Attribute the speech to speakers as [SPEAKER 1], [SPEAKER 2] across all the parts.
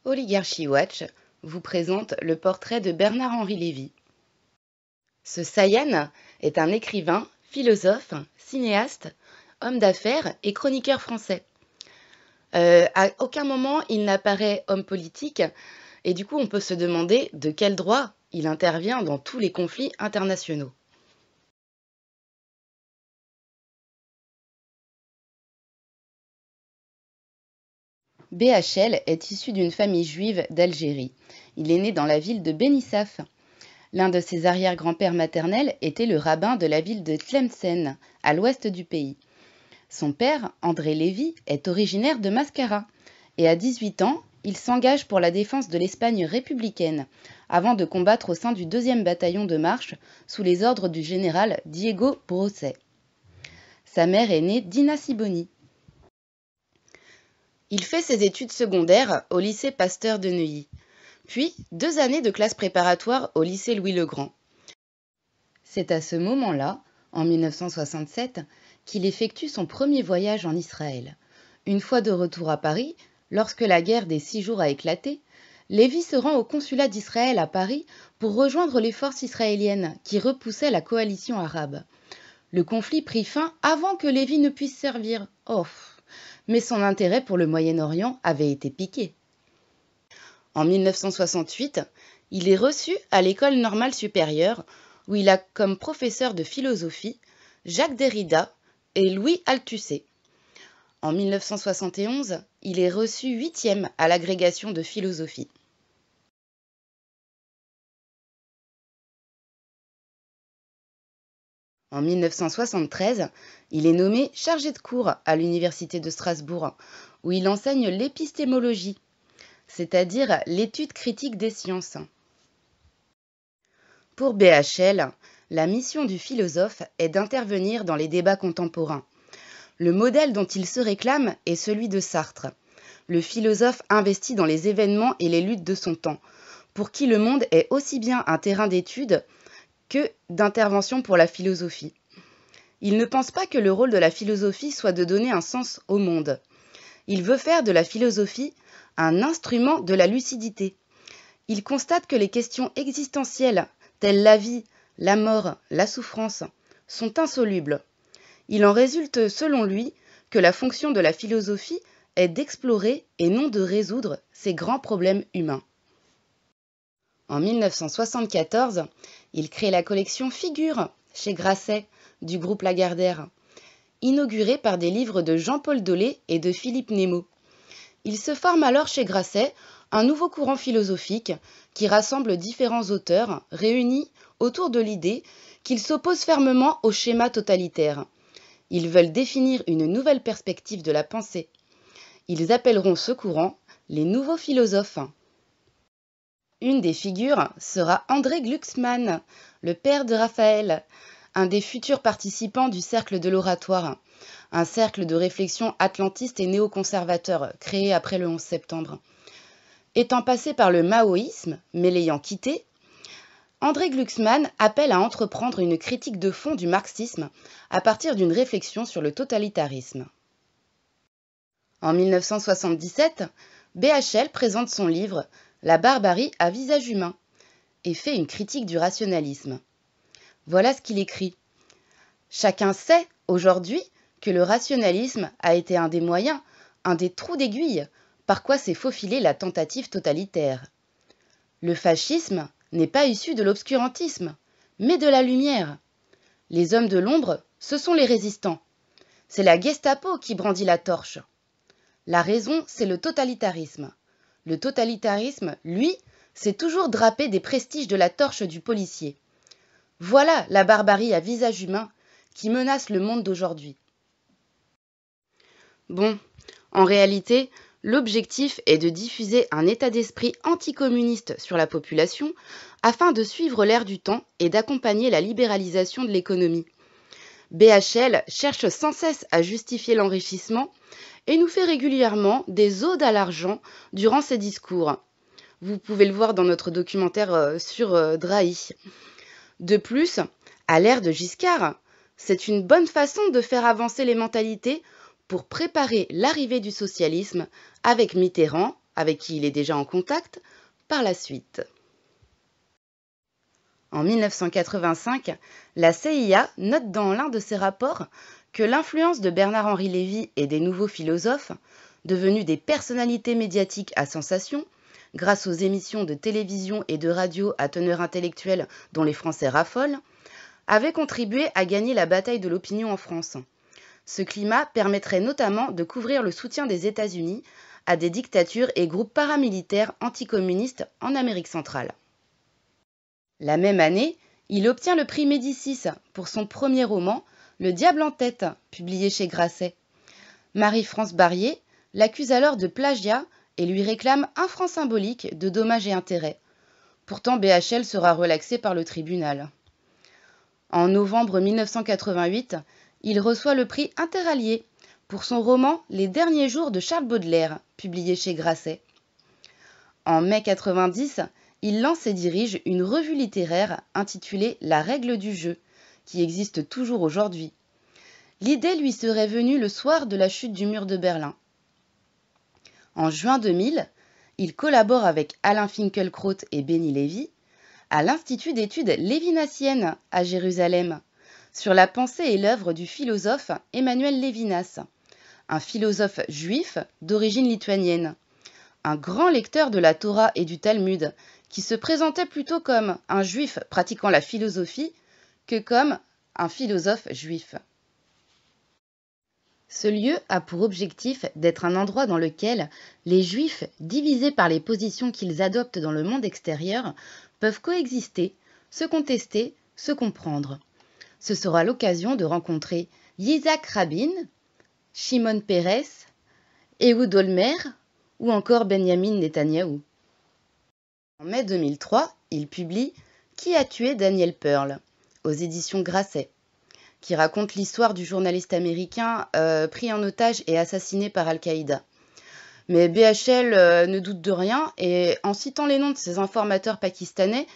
[SPEAKER 1] Oligarchy Watch vous présente le portrait de Bernard-Henri Lévy. Ce Sayan est un écrivain, philosophe, cinéaste, homme d'affaires et chroniqueur français. À aucun moment il n'apparaît homme politique et du coup on peut se demander de quel droit il intervient dans tous les conflits internationaux. BHL est issu d'une famille juive d'Algérie. Il est né dans la ville de Benissaf. L'un de ses arrière-grands-pères maternels était le rabbin de la ville de Tlemcen, à l'ouest du pays. Son père, André Lévy, est originaire de Mascara et à 18 ans, il s'engage pour la défense de l'Espagne républicaine avant de combattre au sein du 2e bataillon de marche sous les ordres du général Diego Brosset. Sa mère est née Dina Siboni. Il fait ses études secondaires au lycée Pasteur de Neuilly, puis 2 années de classe préparatoire au lycée Louis-le-Grand. C'est à ce moment-là, en 1967, qu'il effectue son premier voyage en Israël. Une fois de retour à Paris, lorsque la guerre des 6 jours a éclaté, Lévy se rend au consulat d'Israël à Paris pour rejoindre les forces israéliennes qui repoussaient la coalition arabe. Le conflit prit fin avant que Lévy ne puisse servir. Oh, mais son intérêt pour le Moyen-Orient avait été piqué. En 1968, il est reçu à l'École normale supérieure où il a comme professeur de philosophie Jacques Derrida et Louis Althusser. En 1971, il est reçu 8e à l'agrégation de philosophie. En 1973, il est nommé chargé de cours à l'Université de Strasbourg, où il enseigne l'épistémologie, c'est-à-dire l'étude critique des sciences. Pour BHL, la mission du philosophe est d'intervenir dans les débats contemporains. Le modèle dont il se réclame est celui de Sartre, le philosophe investi dans les événements et les luttes de son temps, pour qui le monde est aussi bien un terrain d'étude que d'intervention pour la philosophie. Il ne pense pas que le rôle de la philosophie soit de donner un sens au monde. Il veut faire de la philosophie un instrument de la lucidité. Il constate que les questions existentielles, telles la vie, la mort, la souffrance, sont insolubles. Il en résulte, selon lui, que la fonction de la philosophie est d'explorer et non de résoudre ces grands problèmes humains. En 1974, il crée la collection Figures chez Grasset du groupe Lagardère, inaugurée par des livres de Jean-Paul Dolé et de Philippe Nemo. Il se forme alors chez Grasset un nouveau courant philosophique qui rassemble différents auteurs réunis autour de l'idée qu'ils s'opposent fermement au schéma totalitaire. Ils veulent définir une nouvelle perspective de la pensée. Ils appelleront ce courant les nouveaux philosophes. Une des figures sera André Glucksmann, le père de Raphaël, un des futurs participants du Cercle de l'Oratoire, un cercle de réflexion atlantiste et néoconservateur créé après le 11 septembre. Étant passé par le maoïsme, mais l'ayant quitté, André Glucksmann appelle à entreprendre une critique de fond du marxisme à partir d'une réflexion sur le totalitarisme. En 1977, BHL présente son livre « La barbarie à visage humain » et fait une critique du rationalisme. Voilà ce qu'il écrit. « Chacun sait, aujourd'hui, que le rationalisme a été un des moyens, un des trous d'aiguille, par quoi s'est faufilée la tentative totalitaire. Le fascisme n'est pas issu de l'obscurantisme, mais de la lumière. Les hommes de l'ombre, ce sont les résistants. C'est la Gestapo qui brandit la torche. La raison, c'est le totalitarisme. Le totalitarisme, lui, c'est toujours drapé des prestiges de la torche du policier. Voilà la barbarie à visage humain qui menace le monde d'aujourd'hui. » Bon, en réalité, l'objectif est de diffuser un état d'esprit anticommuniste sur la population afin de suivre l'ère du temps et d'accompagner la libéralisation de l'économie. BHL cherche sans cesse à justifier l'enrichissement et nous fait régulièrement des odes à l'argent durant ses discours. Vous pouvez le voir dans notre documentaire sur Drahi. De plus, à l'ère de Giscard, c'est une bonne façon de faire avancer les mentalités pour préparer l'arrivée du socialisme avec Mitterrand, avec qui il est déjà en contact, par la suite. En 1985, la CIA note dans l'un de ses rapports que l'influence de Bernard-Henri Lévy et des nouveaux philosophes, devenus des personnalités médiatiques à sensation, grâce aux émissions de télévision et de radio à teneur intellectuelle dont les Français raffolent, avait contribué à gagner la bataille de l'opinion en France. Ce climat permettrait notamment de couvrir le soutien des États-Unis à des dictatures et groupes paramilitaires anticommunistes en Amérique centrale. La même année, il obtient le prix Médicis pour son premier roman, Le Diable en tête, publié chez Grasset. Marie-France Barrier l'accuse alors de plagiat et lui réclame 1 franc symbolique de dommages et intérêts. Pourtant, BHL sera relaxé par le tribunal. En novembre 1988, il reçoit le prix Interallié pour son roman Les derniers jours de Charles Baudelaire, publié chez Grasset. En mai 90, il lance et dirige une revue littéraire intitulée La règle du jeu, qui existe toujours aujourd'hui. L'idée lui serait venue le soir de la chute du mur de Berlin. En juin 2000, il collabore avec Alain Finkielkraut et Benny Lévy à l'Institut d'études lévinassiennes à Jérusalem, sur la pensée et l'œuvre du philosophe Emmanuel Lévinas, un philosophe juif d'origine lituanienne, un grand lecteur de la Torah et du Talmud, qui se présentait plutôt comme un juif pratiquant la philosophie que comme un philosophe juif. Ce lieu a pour objectif d'être un endroit dans lequel les juifs, divisés par les positions qu'ils adoptent dans le monde extérieur, peuvent coexister, se contester, se comprendre. Ce sera l'occasion de rencontrer Yitzhak Rabin, Shimon Peres, Ehud Olmert ou encore Benjamin Netanyahou. En mai 2003, il publie Qui a tué Daniel Pearl aux éditions Grasset, qui raconte l'histoire du journaliste américain pris en otage et assassiné par Al-Qaïda. Mais BHL ne doute de rien et en citant les noms de ses informateurs pakistanais,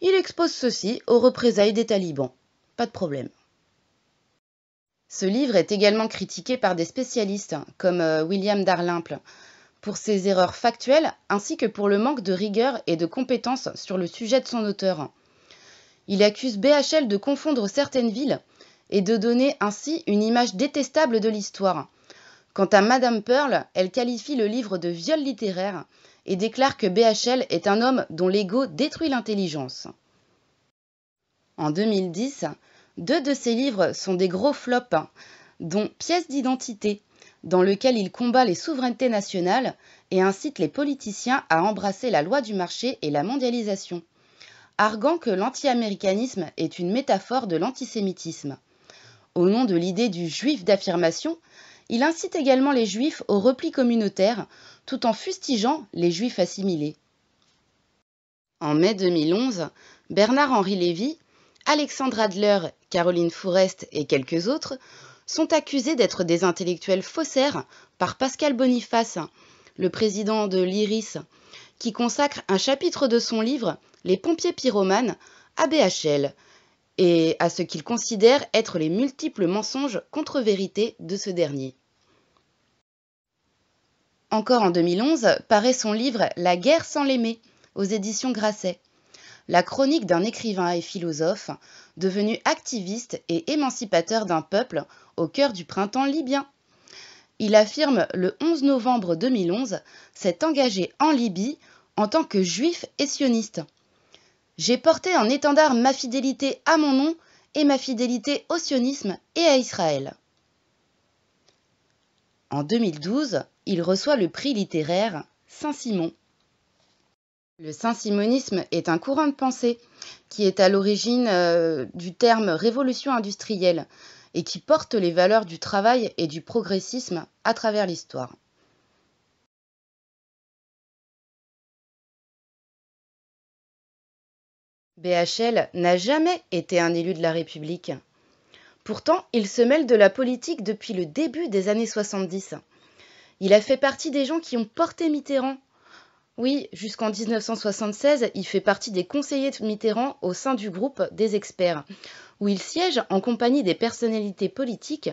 [SPEAKER 1] il expose ceux-ci aux représailles des talibans. Pas de problème. Ce livre est également critiqué par des spécialistes comme William Darlimple pour ses erreurs factuelles ainsi que pour le manque de rigueur et de compétences sur le sujet de son auteur. Il accuse BHL de confondre certaines villes et de donner ainsi une image détestable de l'histoire. Quant à Madame Pearl, elle qualifie le livre de viol littéraire et déclare que BHL est un homme dont l'ego détruit l'intelligence. En 2010, 2 de ses livres sont des gros flops, dont Pièce d'identité, dans lequel il combat les souverainetés nationales et incite les politiciens à embrasser la loi du marché et la mondialisation, arguant que l'anti-américanisme est une métaphore de l'antisémitisme. Au nom de l'idée du juif d'affirmation, il incite également les juifs au repli communautaire, tout en fustigeant les juifs assimilés. En mai 2011, Bernard-Henri Lévy, Alexandre Adler, Caroline Fourest et quelques autres sont accusés d'être des intellectuels faussaires par Pascal Boniface, le président de l'IRIS, qui consacre un chapitre de son livre « Les pompiers pyromanes » à BHL et à ce qu'il considère être les multiples mensonges contre-vérités de ce dernier. Encore en 2011, paraît son livre « La guerre sans l'aimer » aux éditions Grasset, la chronique d'un écrivain et philosophe devenu activiste et émancipateur d'un peuple au cœur du printemps libyen. Il affirme le 11 novembre 2011 s'être engagé en Libye en tant que juif et sioniste. J'ai porté en étendard ma fidélité à mon nom et ma fidélité au sionisme et à Israël. En 2012, il reçoit le prix littéraire Saint-Simon. Le saint-simonisme est un courant de pensée qui est à l'origine du terme révolution industrielle et qui porte les valeurs du travail et du progressisme à travers l'histoire. BHL n'a jamais été un élu de la République. Pourtant, il se mêle de la politique depuis le début des années 70. Il a fait partie des gens qui ont porté Mitterrand. Oui, jusqu'en 1976, il fait partie des conseillers de Mitterrand au sein du groupe des experts, où il siège en compagnie des personnalités politiques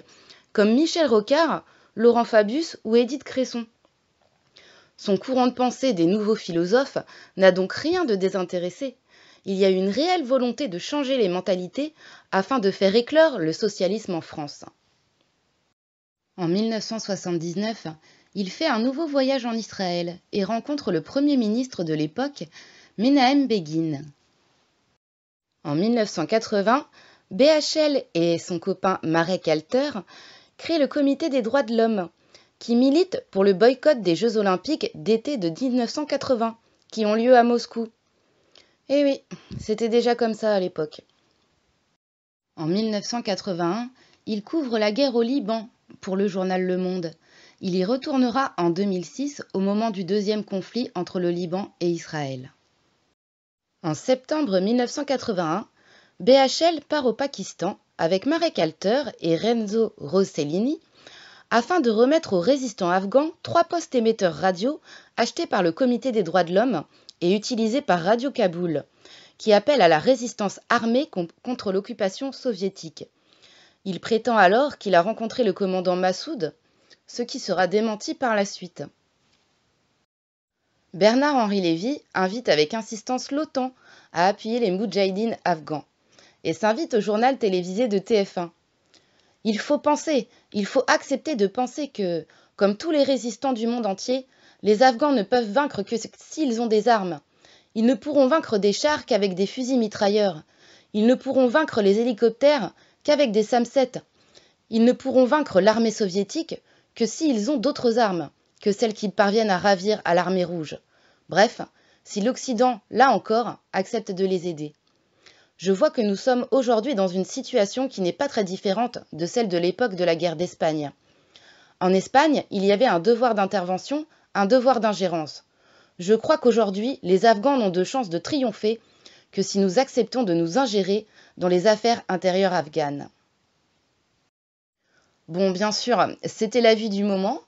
[SPEAKER 1] comme Michel Rocard, Laurent Fabius ou Édith Cresson. Son courant de pensée des nouveaux philosophes n'a donc rien de désintéressé. Il y a une réelle volonté de changer les mentalités afin de faire éclore le socialisme en France. En 1979, il fait un nouveau voyage en Israël et rencontre le premier ministre de l'époque, Menahem Begin. En 1980, BHL et son copain Marek Alter créent le Comité des droits de l'homme, qui milite pour le boycott des Jeux olympiques d'été de 1980, qui ont lieu à Moscou. Eh oui, c'était déjà comme ça à l'époque. En 1981, il couvre la guerre au Liban pour le journal Le Monde. Il y retournera en 2006 au moment du deuxième conflit entre le Liban et Israël. En septembre 1981, BHL part au Pakistan avec Marek Alter et Renzo Rossellini afin de remettre aux résistants afghans 3 postes émetteurs radio achetés par le Comité des droits de l'homme et utilisés par Radio Kaboul, qui appelle à la résistance armée contre l'occupation soviétique. Il prétend alors qu'il a rencontré le commandant Massoud, ce qui sera démenti par la suite. Bernard-Henri Lévy invite avec insistance l'OTAN à appuyer les moudjahidines afghans et s'invite au journal télévisé de TF1. Il faut accepter de penser que, comme tous les résistants du monde entier, les Afghans ne peuvent vaincre que s'ils ont des armes. Ils ne pourront vaincre des chars qu'avec des fusils mitrailleurs. Ils ne pourront vaincre les hélicoptères qu'avec des Sam-7. Ils ne pourront vaincre l'armée soviétique que s'ils ont d'autres armes, que celles qu'ils parviennent à ravir à l'armée rouge. Bref, si l'Occident, là encore, accepte de les aider. Je vois que nous sommes aujourd'hui dans une situation qui n'est pas très différente de celle de l'époque de la guerre d'Espagne. En Espagne, il y avait un devoir d'intervention, un devoir d'ingérence. Je crois qu'aujourd'hui, les Afghans n'ont de chance de triompher que si nous acceptons de nous ingérer dans les affaires intérieures afghanes. Bon, bien sûr, c'était l'avis du moment,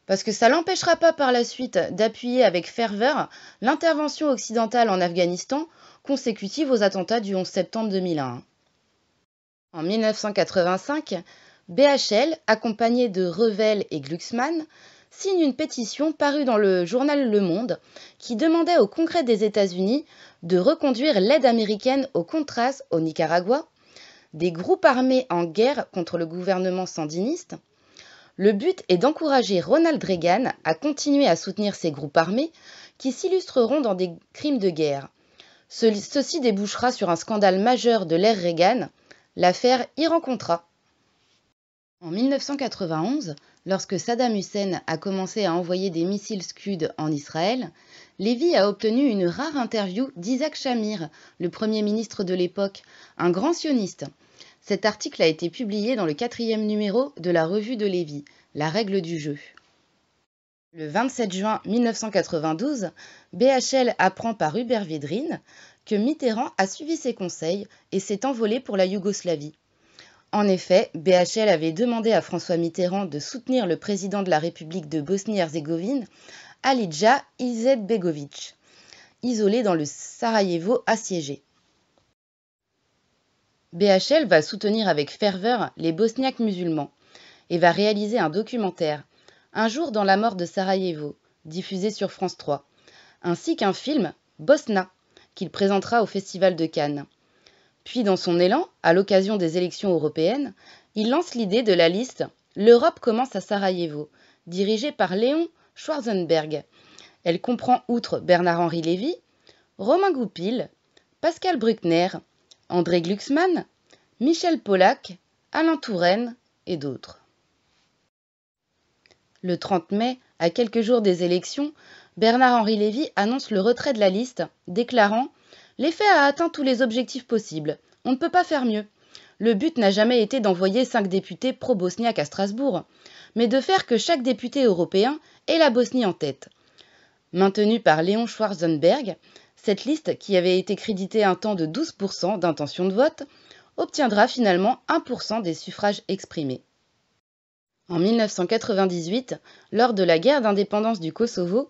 [SPEAKER 1] parce que ça l'empêchera pas par la suite d'appuyer avec ferveur l'intervention occidentale en Afghanistan consécutive aux attentats du 11 septembre 2001. En 1985, BHL, accompagné de Revel et Glucksmann, signe une pétition parue dans le journal Le Monde qui demandait au Congrès des États-Unis de reconduire l'aide américaine aux Contras au Nicaragua, des groupes armés en guerre contre le gouvernement sandiniste. Le but est d'encourager Ronald Reagan à continuer à soutenir ces groupes armés qui s'illustreront dans des crimes de guerre. Ceci débouchera sur un scandale majeur de l'ère Reagan, l'affaire Iran-Contra. En 1991, lorsque Saddam Hussein a commencé à envoyer des missiles Scud en Israël, Lévy a obtenu une rare interview d'Isaac Shamir, le Premier ministre de l'époque, un grand sioniste. Cet article a été publié dans le 4e numéro de la revue de Lévy, La règle du jeu. Le 27 juin 1992, BHL apprend par Hubert Védrine que Mitterrand a suivi ses conseils et s'est envolé pour la Yougoslavie. En effet, BHL avait demandé à François Mitterrand de soutenir le président de la République de Bosnie-Herzégovine, Alija Izetbegović, isolé dans le Sarajevo assiégé. BHL va soutenir avec ferveur les Bosniaques musulmans et va réaliser un documentaire, Un jour dans la mort de Sarajevo, diffusé sur France 3, ainsi qu'un film, Bosna, qu'il présentera au Festival de Cannes. Puis, dans son élan, à l'occasion des élections européennes, il lance l'idée de la liste « L'Europe commence à Sarajevo », dirigée par Léon Schwarzenberg. Elle comprend, outre Bernard-Henri Lévy, Romain Goupil, Pascal Bruckner, André Glucksmann, Michel Polack, Alain Touraine et d'autres. Le 30 mai, à quelques jours des élections, Bernard-Henri Lévy annonce le retrait de la liste, déclarant « L'effet a atteint tous les objectifs possibles. On ne peut pas faire mieux. Le but n'a jamais été d'envoyer 5 députés pro-bosniaques à Strasbourg, mais de faire que chaque député européen ait la Bosnie en tête. » Maintenue par Léon Schwarzenberg, cette liste, qui avait été créditée un temps de 12% d'intention de vote, obtiendra finalement 1% des suffrages exprimés. En 1998, lors de la guerre d'indépendance du Kosovo,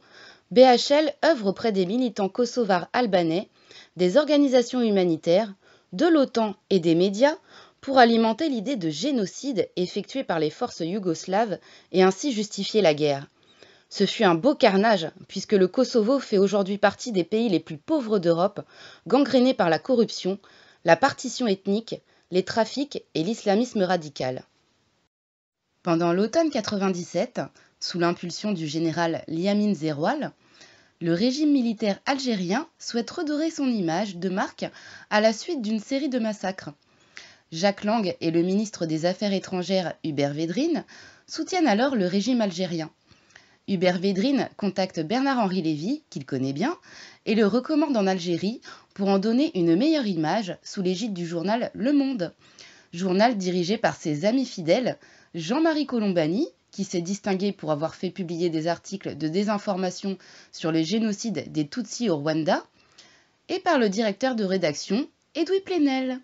[SPEAKER 1] BHL œuvre auprès des militants kosovars albanais, des organisations humanitaires, de l'OTAN et des médias pour alimenter l'idée de génocide effectué par les forces yougoslaves et ainsi justifier la guerre. Ce fut un beau carnage, puisque le Kosovo fait aujourd'hui partie des pays les plus pauvres d'Europe, gangrénés par la corruption, la partition ethnique, les trafics et l'islamisme radical. Pendant l'automne 97, sous l'impulsion du général Liamin Zeroual, le régime militaire algérien souhaite redorer son image de marque à la suite d'une série de massacres. Jacques Lang et le ministre des Affaires étrangères Hubert Védrine soutiennent alors le régime algérien. Hubert Védrine contacte Bernard-Henri Lévy, qu'il connaît bien, et le recommande en Algérie pour en donner une meilleure image sous l'égide du journal Le Monde, journal dirigé par ses amis fidèles Jean-Marie Colombani, qui s'est distingué pour avoir fait publier des articles de désinformation sur le génocide des Tutsis au Rwanda, et par le directeur de rédaction Edoui Plenel.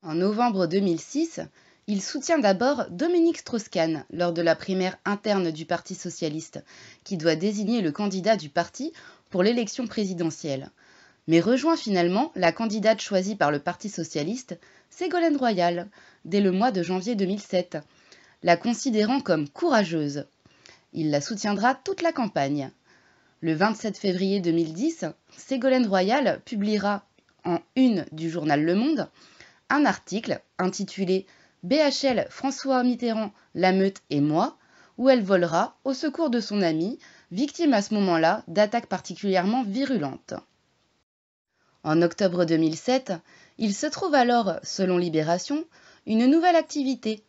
[SPEAKER 1] En novembre 2006, il soutient d'abord Dominique Strauss-Kahn lors de la primaire interne du Parti socialiste, qui doit désigner le candidat du parti pour l'élection présidentielle, mais rejoint finalement la candidate choisie par le Parti socialiste, Ségolène Royal, dès le mois de janvier 2007, la considérant comme courageuse. Il la soutiendra toute la campagne. Le 27 février 2010, Ségolène Royal publiera en une du journal Le Monde un article intitulé « BHL François Mitterrand, la meute et moi », où elle volera au secours de son amie, victime à ce moment-là d'attaques particulièrement virulentes. En octobre 2007, il se trouve alors, selon Libération, une nouvelle activité.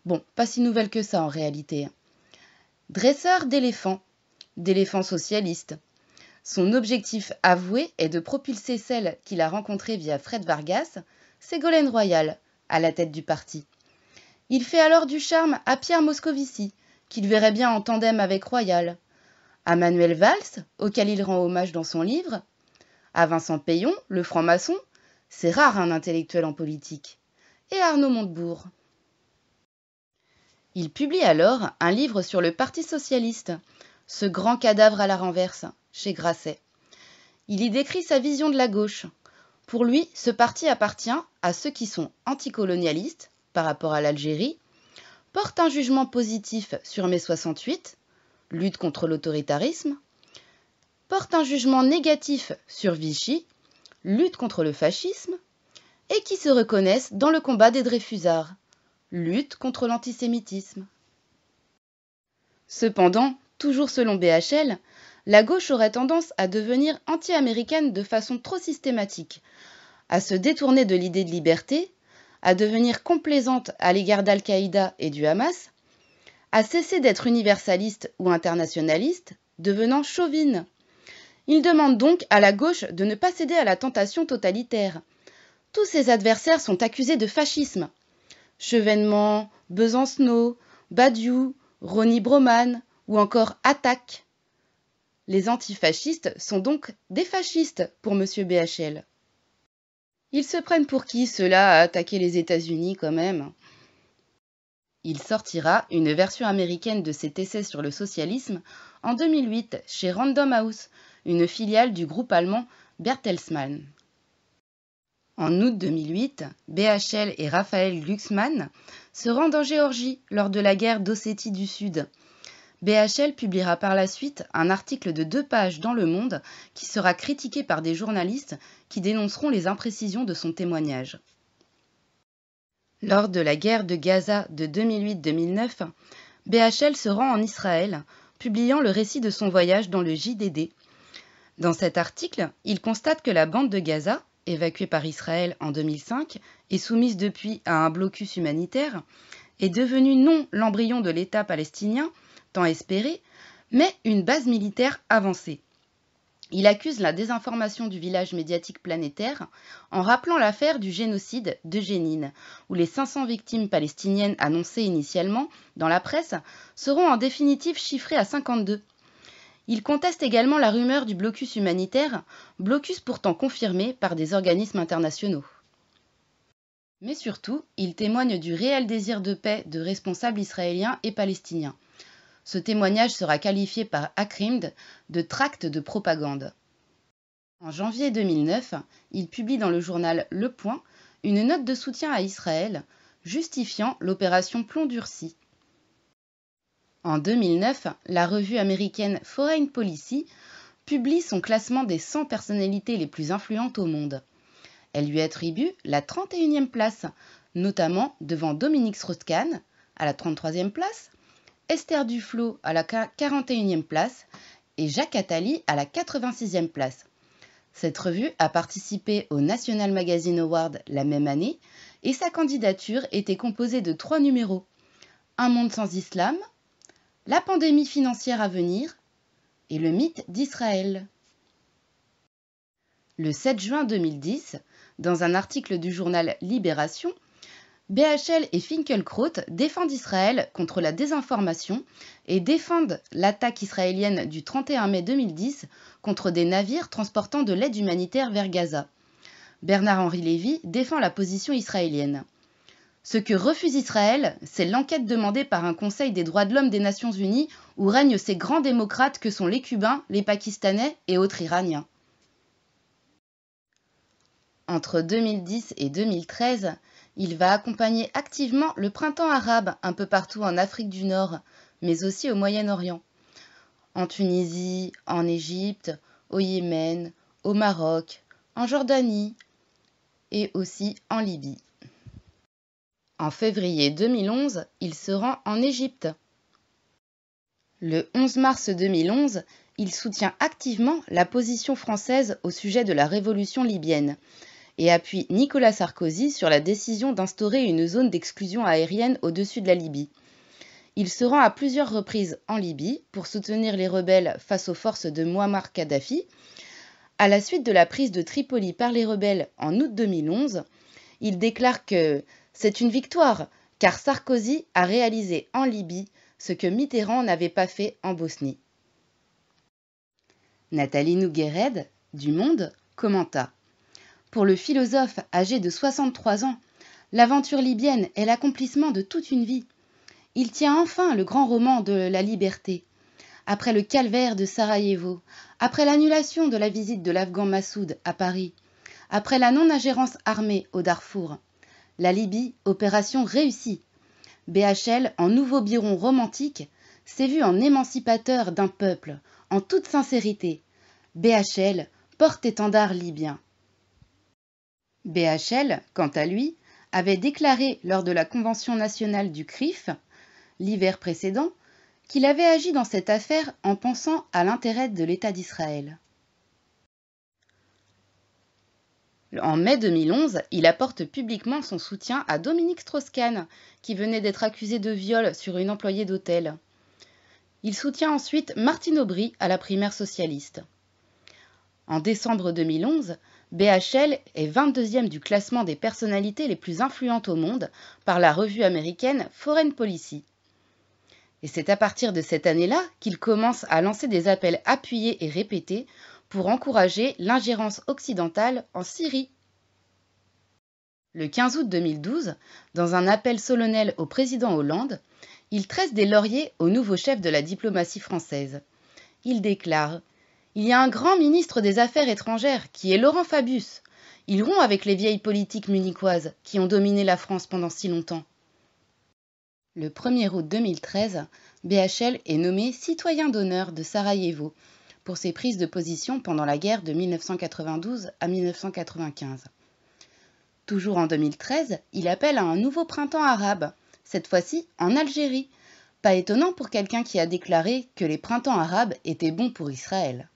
[SPEAKER 1] Bon, pas si nouvelle que ça en réalité. Dresseur d'éléphants socialistes. Son objectif avoué est de propulser celle qu'il a rencontrée via Fred Vargas, Ségolène Royal, à la tête du parti. Il fait alors du charme à Pierre Moscovici, qu'il verrait bien en tandem avec Royal, à Manuel Valls, auquel il rend hommage dans son livre, à Vincent Peillon, le franc-maçon, c'est rare un intellectuel en politique, et à Arnaud Montebourg. Il publie alors un livre sur le Parti socialiste, ce grand cadavre à la renverse, chez Grasset. Il y décrit sa vision de la gauche. Pour lui, ce parti appartient à ceux qui sont anticolonialistes par rapport à l'Algérie, portent un jugement positif sur mai 68, lutte contre l'autoritarisme, portent un jugement négatif sur Vichy, lutte contre le fascisme, et qui se reconnaissent dans le combat des Dreyfusards, lutte contre l'antisémitisme. Cependant, toujours selon BHL, la gauche aurait tendance à devenir anti-américaine de façon trop systématique, à se détourner de l'idée de liberté, à devenir complaisante à l'égard d'Al-Qaïda et du Hamas, à cesser d'être universaliste ou internationaliste, devenant chauvine. Il demande donc à la gauche de ne pas céder à la tentation totalitaire. Tous ses adversaires sont accusés de fascisme. Chevènement, Besancenot, Badiou, Ronny Broman ou encore Attaque. Les antifascistes sont donc des fascistes pour M. BHL. Ils se prennent pour qui, ceux-là, à attaquer les États-Unis quand même? Il sortira une version américaine de cet essai sur le socialisme en 2008 chez Random House, une filiale du groupe allemand Bertelsmann. En août 2008, BHL et Raphaël Glucksmann se rendent en Géorgie lors de la guerre d'Ossétie du Sud. BHL publiera par la suite un article de 2 pages dans Le Monde qui sera critiqué par des journalistes qui dénonceront les imprécisions de son témoignage. Lors de la guerre de Gaza de 2008-2009, BHL se rend en Israël, publiant le récit de son voyage dans le JDD. Dans cet article, il constate que la bande de Gaza, évacuée par Israël en 2005 et soumise depuis à un blocus humanitaire, est devenue non l'embryon de l'État palestinien, tant espéré, mais une base militaire avancée. Il accuse la désinformation du village médiatique planétaire en rappelant l'affaire du génocide de Jénine, où les 500 victimes palestiniennes annoncées initialement dans la presse seront en définitive chiffrées à 52. Il conteste également la rumeur du blocus humanitaire, blocus pourtant confirmé par des organismes internationaux. Mais surtout, il témoigne du réel désir de paix de responsables israéliens et palestiniens. Ce témoignage sera qualifié par Akrimd de tract de propagande. En janvier 2009, il publie dans le journal Le Point une note de soutien à Israël, justifiant l'opération Plomb durci. En 2009, la revue américaine Foreign Policy publie son classement des 100 personnalités les plus influentes au monde. Elle lui attribue la 31e place, notamment devant Dominique Strauss-Kahn à la 33e place, Esther Duflo à la 41e place et Jacques Attali à la 86e place. Cette revue a participé au National Magazine Award la même année et sa candidature était composée de 3 numéros. Un monde sans islam, la pandémie financière à venir et le mythe d'Israël. Le 7 juin 2010, dans un article du journal Libération, BHL et Finkielkraut défendent Israël contre la désinformation et défendent l'attaque israélienne du 31 mai 2010 contre des navires transportant de l'aide humanitaire vers Gaza. Bernard-Henri Lévy défend la position israélienne. Ce que refuse Israël, c'est l'enquête demandée par un Conseil des droits de l'homme des Nations Unies où règnent ces grands démocrates que sont les Cubains, les Pakistanais et autres Iraniens. Entre 2010 et 2013, il va accompagner activement le printemps arabe un peu partout en Afrique du Nord, mais aussi au Moyen-Orient. En Tunisie, en Égypte, au Yémen, au Maroc, en Jordanie et aussi en Libye. En février 2011, il se rend en Égypte. Le 11 mars 2011, il soutient activement la position française au sujet de la révolution libyenne et appuie Nicolas Sarkozy sur la décision d'instaurer une zone d'exclusion aérienne au-dessus de la Libye. Il se rend à plusieurs reprises en Libye pour soutenir les rebelles face aux forces de Mouammar Kadhafi. À la suite de la prise de Tripoli par les rebelles en août 2011, il déclare que c'est une victoire, car Sarkozy a réalisé en Libye ce que Mitterrand n'avait pas fait en Bosnie. Nathalie Nouguered, du Monde, commenta : pour le philosophe âgé de 63 ans, l'aventure libyenne est l'accomplissement de toute une vie. Il tient enfin le grand roman de la liberté. Après le calvaire de Sarajevo, après l'annulation de la visite de l'Afghan Massoud à Paris, après la non-ingérence armée au Darfour, la Libye, opération réussie. BHL, en nouveau Byron romantique, s'est vu en émancipateur d'un peuple, en toute sincérité. BHL, porte-étendard libyen. BHL, quant à lui, avait déclaré lors de la Convention nationale du CRIF, l'hiver précédent, qu'il avait agi dans cette affaire en pensant à l'intérêt de l'État d'Israël. En mai 2011, il apporte publiquement son soutien à Dominique Strauss-Kahn, qui venait d'être accusé de viol sur une employée d'hôtel. Il soutient ensuite Martine Aubry à la primaire socialiste. En décembre 2011, BHL est 22e du classement des personnalités les plus influentes au monde par la revue américaine Foreign Policy. Et c'est à partir de cette année-là qu'il commence à lancer des appels appuyés et répétés pour encourager l'ingérence occidentale en Syrie. Le 15 août 2012, dans un appel solennel au président Hollande, il tresse des lauriers au nouveau chef de la diplomatie française. Il déclare : il y a un grand ministre des Affaires étrangères qui est Laurent Fabius. Il rompt avec les vieilles politiques munichoises qui ont dominé la France pendant si longtemps. Le 1er août 2013, BHL est nommé citoyen d'honneur de Sarajevo pour ses prises de position pendant la guerre de 1992 à 1995. Toujours en 2013, il appelle à un nouveau printemps arabe, cette fois-ci en Algérie. Pas étonnant pour quelqu'un qui a déclaré que les printemps arabes étaient bons pour Israël.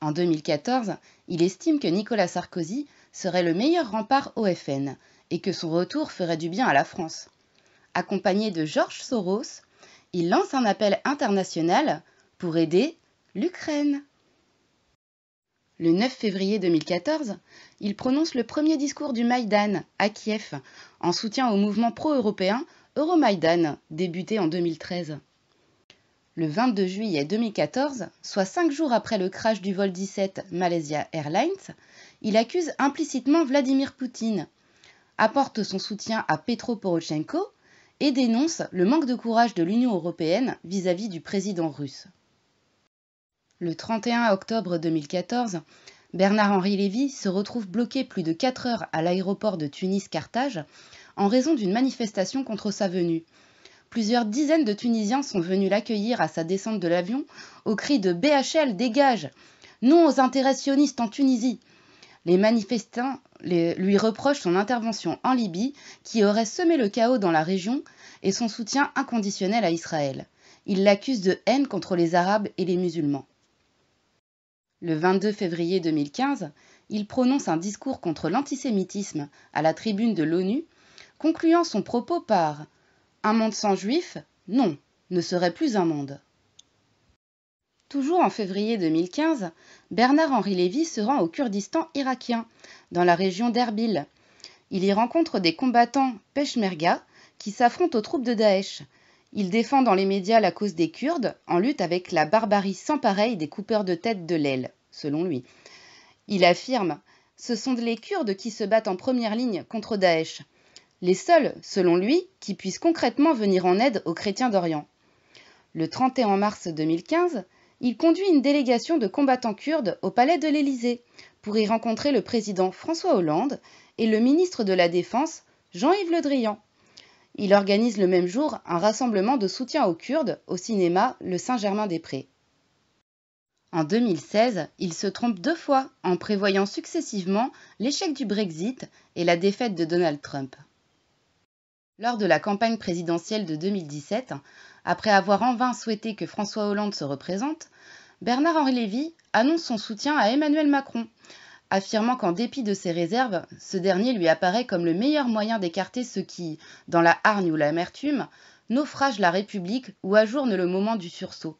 [SPEAKER 1] En 2014, il estime que Nicolas Sarkozy serait le meilleur rempart au FN et que son retour ferait du bien à la France. Accompagné de George Soros, il lance un appel international pour aider l'Ukraine. Le 9 février 2014, il prononce le premier discours du Maïdan à Kiev en soutien au mouvement pro-européen Euromaïdan, débuté en 2013. Le 22 juillet 2014, soit 5 jours après le crash du vol 17 Malaysia Airlines, il accuse implicitement Vladimir Poutine, apporte son soutien à Petro Porochenko et dénonce le manque de courage de l'Union européenne vis-à-vis du président russe. Le 31 octobre 2014, Bernard-Henri Lévy se retrouve bloqué plus de 4 heures à l'aéroport de Tunis-Carthage en raison d'une manifestation contre sa venue. Plusieurs dizaines de Tunisiens sont venus l'accueillir à sa descente de l'avion au cri de BHL, dégage! Non aux intérêts sionistes en Tunisie! Les manifestants lui reprochent son intervention en Libye qui aurait semé le chaos dans la région et son soutien inconditionnel à Israël. Ils l'accusent de haine contre les Arabes et les musulmans. Le 22 février 2015, il prononce un discours contre l'antisémitisme à la tribune de l'ONU, concluant son propos par « Un monde sans juifs, non, ne serait plus un monde ». Toujours en février 2015, Bernard-Henri Lévy se rend au Kurdistan irakien, dans la région d'Erbil. Il y rencontre des combattants peshmerga qui s'affrontent aux troupes de Daesh. Il défend dans les médias la cause des Kurdes, en lutte avec la barbarie sans pareille des coupeurs de tête de l'aile, selon lui. Il affirme « Ce sont les Kurdes qui se battent en première ligne contre Daesh. Les seuls, selon lui, qui puissent concrètement venir en aide aux chrétiens d'Orient. » Le 31 mars 2015, il conduit une délégation de combattants kurdes au palais de l'Élysée pour y rencontrer le président François Hollande et le ministre de la Défense Jean-Yves Le Drian. Il organise le même jour un rassemblement de soutien aux Kurdes au cinéma Le Saint-Germain-des-Prés. En 2016, il se trompe 2 fois en prévoyant successivement l'échec du Brexit et la défaite de Donald Trump. Lors de la campagne présidentielle de 2017, après avoir en vain souhaité que François Hollande se représente, Bernard-Henri Lévy annonce son soutien à Emmanuel Macron, affirmant qu'en dépit de ses réserves, ce dernier lui apparaît comme le meilleur moyen d'écarter ceux qui, dans la hargne ou l'amertume, naufragent la République ou ajournent le moment du sursaut.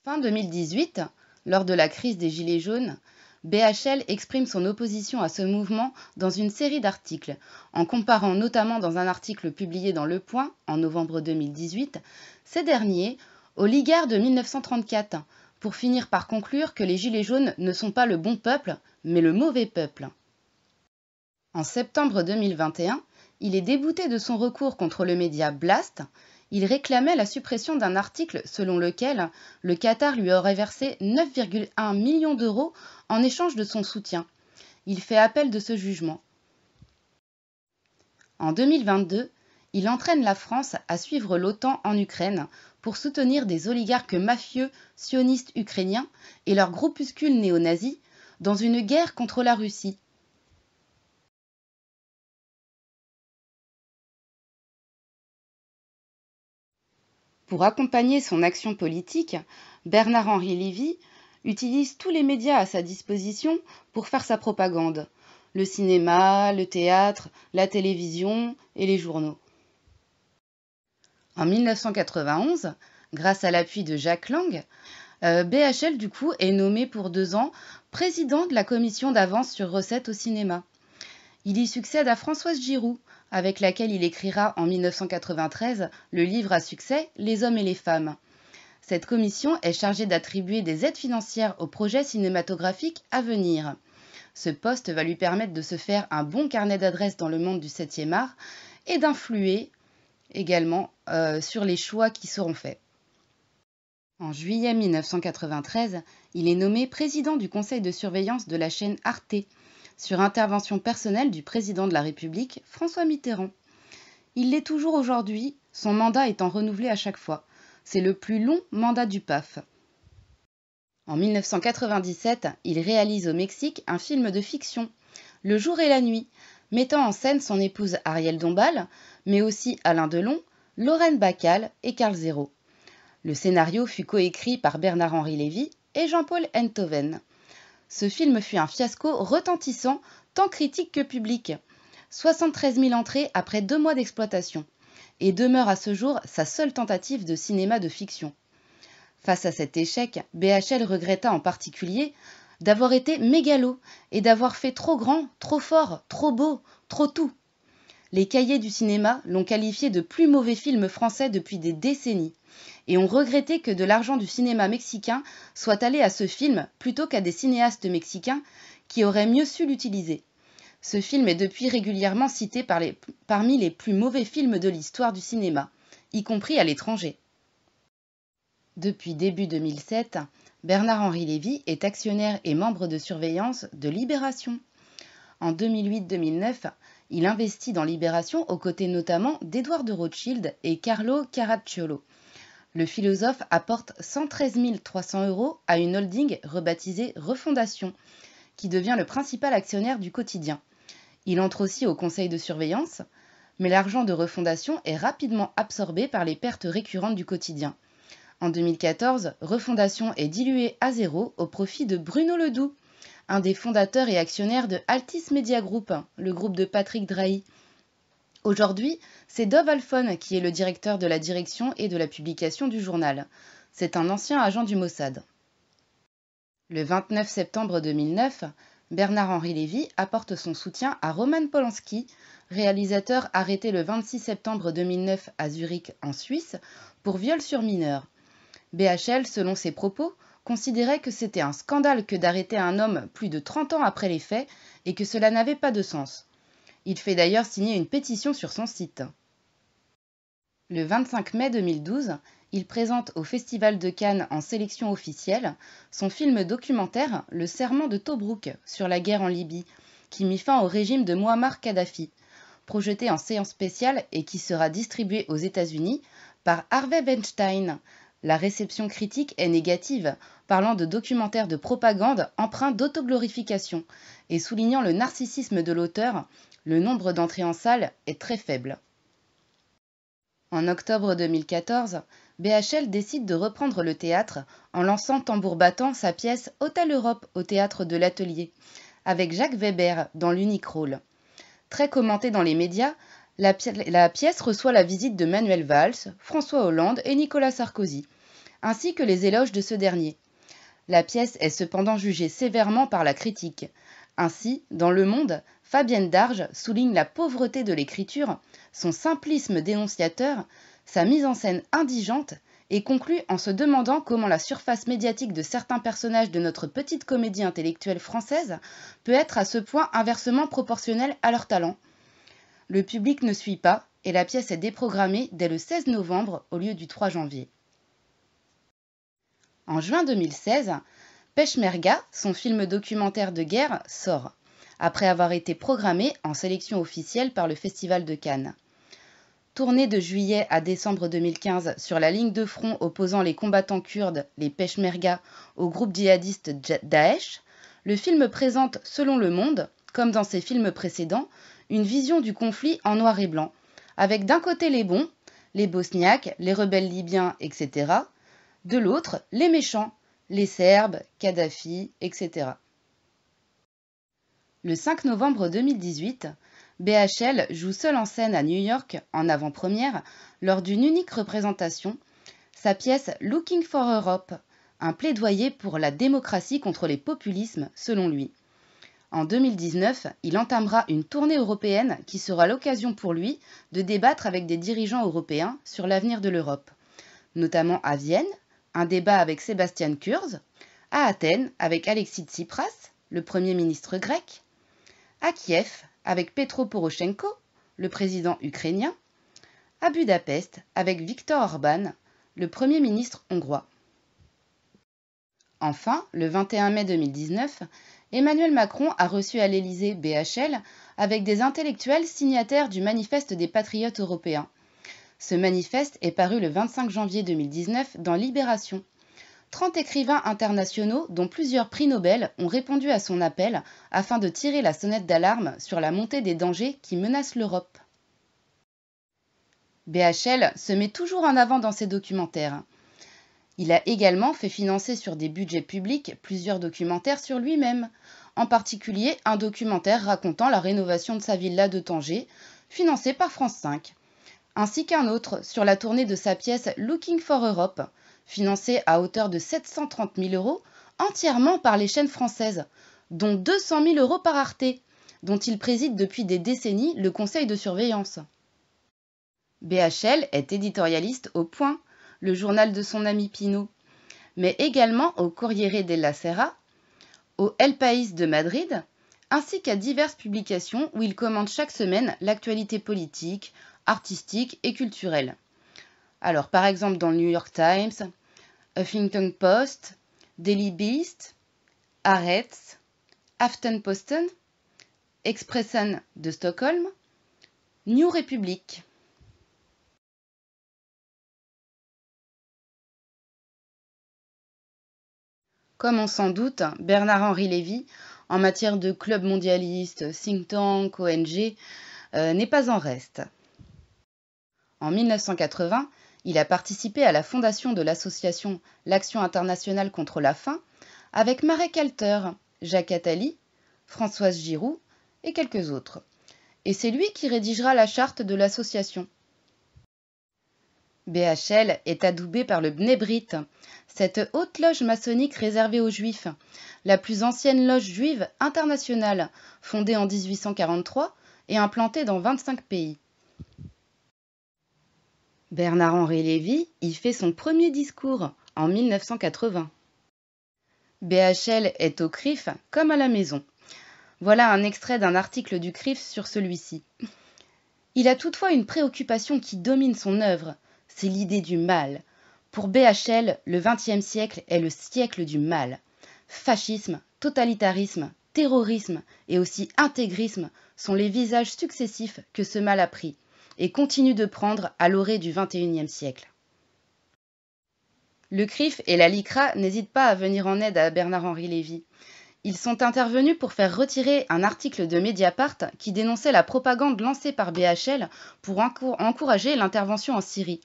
[SPEAKER 1] Fin 2018, lors de la crise des Gilets jaunes, BHL exprime son opposition à ce mouvement dans une série d'articles, en comparant notamment dans un article publié dans Le Point en novembre 2018, ces derniers aux ligards de 1934, pour finir par conclure que les Gilets jaunes ne sont pas le bon peuple, mais le mauvais peuple. En septembre 2021, il est débouté de son recours contre le média Blast. Il réclamait la suppression d'un article selon lequel le Qatar lui aurait versé 9,1 millions d'euros en échange de son soutien. Il fait appel de ce jugement. En 2022, il entraîne la France à suivre l'OTAN en Ukraine pour soutenir des oligarques mafieux sionistes ukrainiens et leurs groupuscules néo-nazis dans une guerre contre la Russie. Pour accompagner son action politique, Bernard-Henri Lévy utilise tous les médias à sa disposition pour faire sa propagande. Le cinéma, le théâtre, la télévision et les journaux. En 1991, grâce à l'appui de Jack Lang, BHL du coup est nommé pour 2 ans président de la commission d'avance sur recettes au cinéma. Il y succède à Françoise Giroud, avec laquelle il écrira en 1993 le livre à succès Les hommes et les femmes. Cette commission est chargée d'attribuer des aides financières aux projets cinématographiques à venir. Ce poste va lui permettre de se faire un bon carnet d'adresses dans le monde du 7e art et d'influer également sur les choix qui seront faits. En juillet 1993, il est nommé président du conseil de surveillance de la chaîne Arte, sur intervention personnelle du président de la République, François Mitterrand. Il l'est toujours aujourd'hui, son mandat étant renouvelé à chaque fois. C'est le plus long mandat du PAF. En 1997, il réalise au Mexique un film de fiction, Le jour et la nuit, mettant en scène son épouse Arielle Dombal, mais aussi Alain Delon, Lorraine Bacal et Karl Zéro. Le scénario fut coécrit par Bernard-Henri Lévy et Jean-Paul Enthoven. Ce film fut un fiasco retentissant, tant critique que public. 73 000 entrées après 2 mois d'exploitation, et demeure à ce jour sa seule tentative de cinéma de fiction. Face à cet échec, BHL regretta en particulier d'avoir été mégalo et d'avoir fait trop grand, trop fort, trop beau, trop tout. Les cahiers du cinéma l'ont qualifié de plus mauvais film français depuis des décennies et ont regretté que de l'argent du cinéma mexicain soit allé à ce film plutôt qu'à des cinéastes mexicains qui auraient mieux su l'utiliser. Ce film est depuis régulièrement cité parmi les plus mauvais films de l'histoire du cinéma, y compris à l'étranger. Depuis début 2007, Bernard-Henri Lévy est actionnaire et membre de surveillance de Libération. En 2008-2009, Il investit dans Libération aux côtés notamment d'Édouard de Rothschild et Carlo Caracciolo. Le philosophe apporte 113 300 € à une holding rebaptisée Refondation, qui devient le principal actionnaire du quotidien. Il entre aussi au conseil de surveillance, mais l'argent de Refondation est rapidement absorbé par les pertes récurrentes du quotidien. En 2014, Refondation est diluée à zéro au profit de Bruno Ledoux, un des fondateurs et actionnaires de Altis Media Group, le groupe de Patrick Drahi. Aujourd'hui, c'est Dov Alphon qui est le directeur de la direction et de la publication du journal. C'est un ancien agent du Mossad. Le 29 septembre 2009, Bernard-Henri Lévy apporte son soutien à Roman Polanski, réalisateur arrêté le 26 septembre 2009 à Zurich, en Suisse, pour viol sur mineur. BHL, selon ses propos, considérait que c'était un scandale que d'arrêter un homme plus de 30 ans après les faits et que cela n'avait pas de sens. Il fait d'ailleurs signer une pétition sur son site. Le 25 mai 2012, il présente au Festival de Cannes en sélection officielle son film documentaire Le Serment de Tobrouk sur la guerre en Libye, qui mit fin au régime de Mouammar Kadhafi, projeté en séance spéciale et qui sera distribué aux États-Unis par Harvey Weinstein. La réception critique est négative, parlant de documentaire de propagande empreint d'autoglorification et soulignant le narcissisme de l'auteur. Le nombre d'entrées en salle est très faible. En octobre 2014, BHL décide de reprendre le théâtre en lançant tambour battant sa pièce Hôtel Europe au théâtre de l'Atelier, avec Jacques Weber dans l'unique rôle. Très commentée dans les médias, la pièce reçoit la visite de Manuel Valls, François Hollande et Nicolas Sarkozy, ainsi que les éloges de ce dernier. La pièce est cependant jugée sévèrement par la critique. Ainsi, dans Le Monde, Fabienne Darge souligne la pauvreté de l'écriture, son simplisme dénonciateur, sa mise en scène indigente et conclut en se demandant comment la surface médiatique de certains personnages de notre petite comédie intellectuelle française peut être à ce point inversement proportionnelle à leur talent. Le public ne suit pas et la pièce est déprogrammée dès le 16 novembre au lieu du 3 janvier. En juin 2016, Peshmerga, son film documentaire de guerre, sort, après avoir été programmé en sélection officielle par le Festival de Cannes. Tourné de juillet à décembre 2015 sur la ligne de front opposant les combattants kurdes, les Peshmerga, au groupe djihadiste Daesh, le film présente, selon Le Monde, comme dans ses films précédents, une vision du conflit en noir et blanc, avec d'un côté les bons, les bosniaques, les rebelles libyens, etc., de l'autre les méchants, les Serbes, Kadhafi, etc. Le 5 novembre 2018, BHL joue seul en scène à New York, en avant-première, lors d'une unique représentation, sa pièce Looking for Europe, un plaidoyer pour la démocratie contre les populismes, selon lui. En 2019, il entamera une tournée européenne qui sera l'occasion pour lui de débattre avec des dirigeants européens sur l'avenir de l'Europe, notamment à Vienne, un débat avec Sebastian Kurz, à Athènes avec Alexis Tsipras, le Premier ministre grec, à Kiev avec Petro Poroshenko, le président ukrainien, à Budapest avec Viktor Orban, le Premier ministre hongrois. Enfin, le 21 mai 2019, Emmanuel Macron a reçu à l'Élysée BHL avec des intellectuels signataires du Manifeste des Patriotes européens. Ce manifeste est paru le 25 janvier 2019 dans Libération. 30 écrivains internationaux, dont plusieurs prix Nobel, ont répondu à son appel afin de tirer la sonnette d'alarme sur la montée des dangers qui menacent l'Europe. BHL se met toujours en avant dans ses documentaires. Il a également fait financer sur des budgets publics plusieurs documentaires sur lui-même, en particulier un documentaire racontant la rénovation de sa villa de Tanger, financé par France 5, ainsi qu'un autre sur la tournée de sa pièce Looking for Europe, financée à hauteur de 730 000 € entièrement par les chaînes françaises, dont 200 000 € par Arte, dont il préside depuis des décennies le conseil de surveillance. BHL est éditorialiste au Point, le journal de son ami Pinault, mais également au Corriere della Sera, au El País de Madrid, ainsi qu'à diverses publications où il commente chaque semaine l'actualité politique, artistique et culturelle. Alors, par exemple, dans le New York Times, Huffington Post, Daily Beast, Haaretz, Aftenposten, Expressen de Stockholm, New Republic. Comme on s'en doute, Bernard-Henri Lévy, en matière de club mondialiste, think tank, ONG, n'est pas en reste. En 1980, il a participé à la fondation de l'association L'Action internationale contre la faim avec Marek Alter, Jacques Attali, Françoise Giroud et quelques autres. Et c'est lui qui rédigera la charte de l'association. BHL est adoubé par le Bnei Brit, cette haute loge maçonnique réservée aux Juifs, la plus ancienne loge juive internationale, fondée en 1843 et implantée dans 25 pays. Bernard-Henri Lévy y fait son premier discours en 1980. BHL est au CRIF comme à la maison. Voilà un extrait d'un article du CRIF sur celui-ci. Il a toutefois une préoccupation qui domine son œuvre, c'est l'idée du mal. Pour BHL, le XXe siècle est le siècle du mal. Fascisme, totalitarisme, terrorisme et aussi intégrisme sont les visages successifs que ce mal a pris et continue de prendre à l'orée du XXIe siècle. Le CRIF et la LICRA n'hésitent pas à venir en aide à Bernard-Henri Lévy. Ils sont intervenus pour faire retirer un article de Mediapart qui dénonçait la propagande lancée par BHL pour encourager l'intervention en Syrie.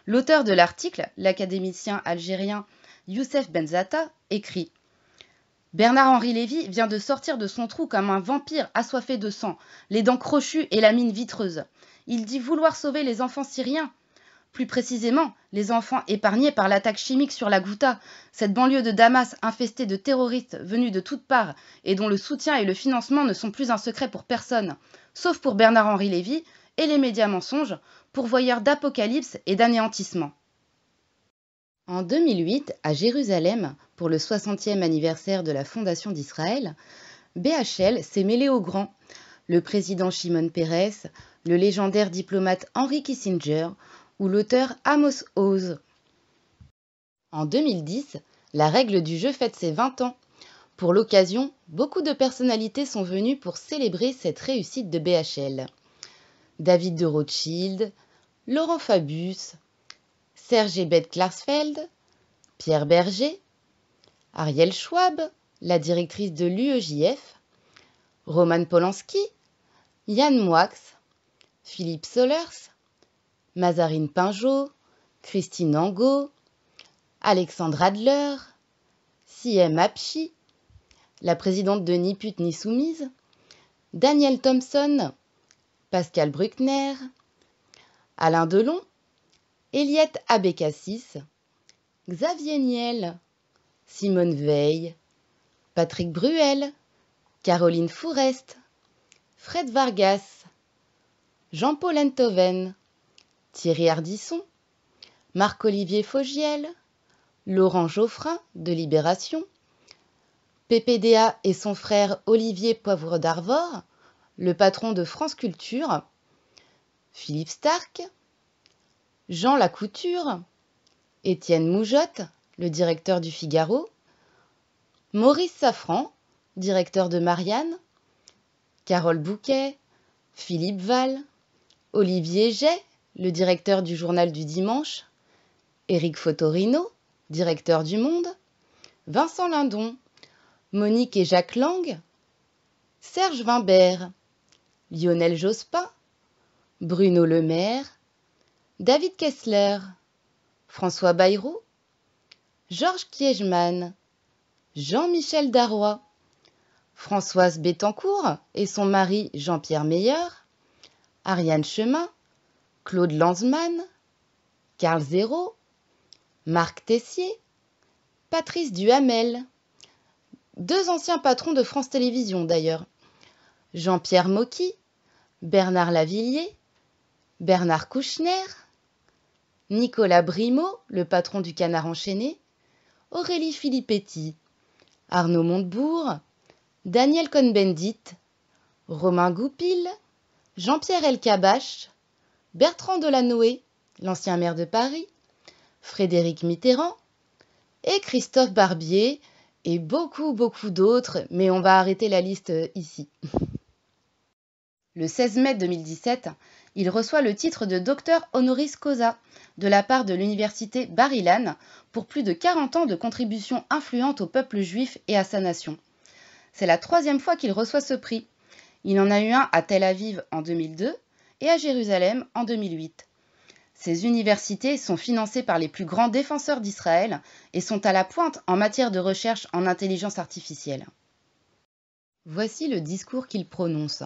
[SPEAKER 1] L'auteur de l'article, l'académicien algérien Youssef Benzata, écrit « Bernard-Henri Lévy vient de sortir de son trou comme un vampire assoiffé de sang, les dents crochues et la mine vitreuse. Il dit vouloir sauver les enfants syriens. Plus précisément, les enfants épargnés par l'attaque chimique sur la Ghouta, cette banlieue de Damas infestée de terroristes venus de toutes parts et dont le soutien et le financement ne sont plus un secret pour personne, sauf pour Bernard-Henri Lévy et les médias mensonges, pourvoyeurs d'apocalypse et d'anéantissement. » En 2008, à Jérusalem, pour le 60e anniversaire de la fondation d'Israël, BHL s'est mêlé au grand. Le président Shimon Peres, le légendaire diplomate Henry Kissinger ou l'auteur Amos Oz. En 2010, la règle du jeu fête ses 20 ans. Pour l'occasion, beaucoup de personnalités sont venues pour célébrer cette réussite de BHL. David de Rothschild, Laurent Fabius, Serge Ebed Klarsfeld, Pierre Berger, Ariel Schwab, la directrice de l'UEJF, Roman Polanski, Yann Moix, Philippe Solers, Mazarine Pinjot, Christine Angot, Alexandre Adler, Siem Apchi, la présidente de Ni Pute Ni Soumise, Daniel Thompson, Pascal Bruckner, Alain Delon, Eliette Abécassis, Xavier Niel, Simone Veil, Patrick Bruel, Caroline Fourest, Fred Vargas, Jean-Paul Enthoven, Thierry Ardisson, Marc-Olivier Fogiel, Laurent Geoffrin de Libération, PPDA et son frère Olivier Poivre d'Arvor, le patron de France Culture, Philippe Starck, Jean Lacouture, Étienne Moujotte, le directeur du Figaro, Maurice Safran, directeur de Marianne, Carole Bouquet, Philippe Val, Olivier Jay, le directeur du Journal du Dimanche, Éric Fotorino, directeur du Monde, Vincent Lindon, Monique et Jacques Lang, Serge Wimbert, Lionel Jospin, Bruno Le Maire, David Kessler, François Bayrou, Georges Kiechmann, Jean-Michel Darrois, Françoise Bettencourt et son mari Jean-Pierre Meyer, Ariane Chemin, Claude Lanzmann, Carl Zéro, Marc Tessier, Patrice Duhamel, deux anciens patrons de France Télévisions d'ailleurs, Jean-Pierre Mocky, Bernard Lavillier, Bernard Kouchner, Nicolas Brimaud, le patron du Canard enchaîné, Aurélie Filippetti, Arnaud Montebourg, Daniel Cohn-Bendit, Romain Goupil, Jean-Pierre Elkabbach, Bertrand Delanoë, l'ancien maire de Paris, Frédéric Mitterrand et Christophe Barbier et beaucoup d'autres, mais on va arrêter la liste ici. Le 16 mai 2017, il reçoit le titre de docteur honoris causa de la part de l'université Bar-Ilan pour plus de 40 ans de contributions influentes au peuple juif et à sa nation. C'est la troisième fois qu'il reçoit ce prix. Il en a eu un à Tel Aviv en 2002 et à Jérusalem en 2008. Ces universités sont financées par les plus grands défenseurs d'Israël et sont à la pointe en matière de recherche en intelligence artificielle. Voici le discours qu'il prononce.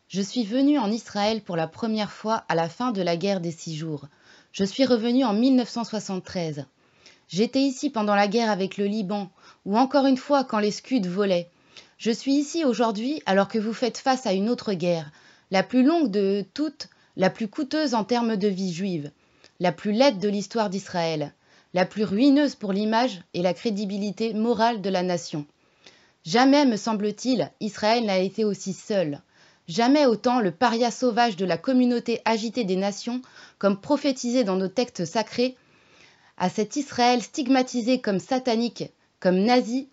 [SPEAKER 1] Je suis venu en Israël pour la première fois à la fin de la guerre des 6 jours. Je suis revenu en 1973. J'étais ici pendant la guerre avec le Liban, ou encore une fois quand les Scuds volaient. Je suis ici aujourd'hui alors que vous faites face à une autre guerre, la plus longue de toutes, la plus coûteuse en termes de vie juive, la plus laide de l'histoire d'Israël, la plus ruineuse pour l'image et la crédibilité morale de la nation. Jamais, me semble-t-il, Israël n'a été aussi seul. Jamais autant le paria sauvage de la communauté agitée des nations, comme prophétisé dans nos textes sacrés, à cet Israël stigmatisé comme satanique, comme nazi,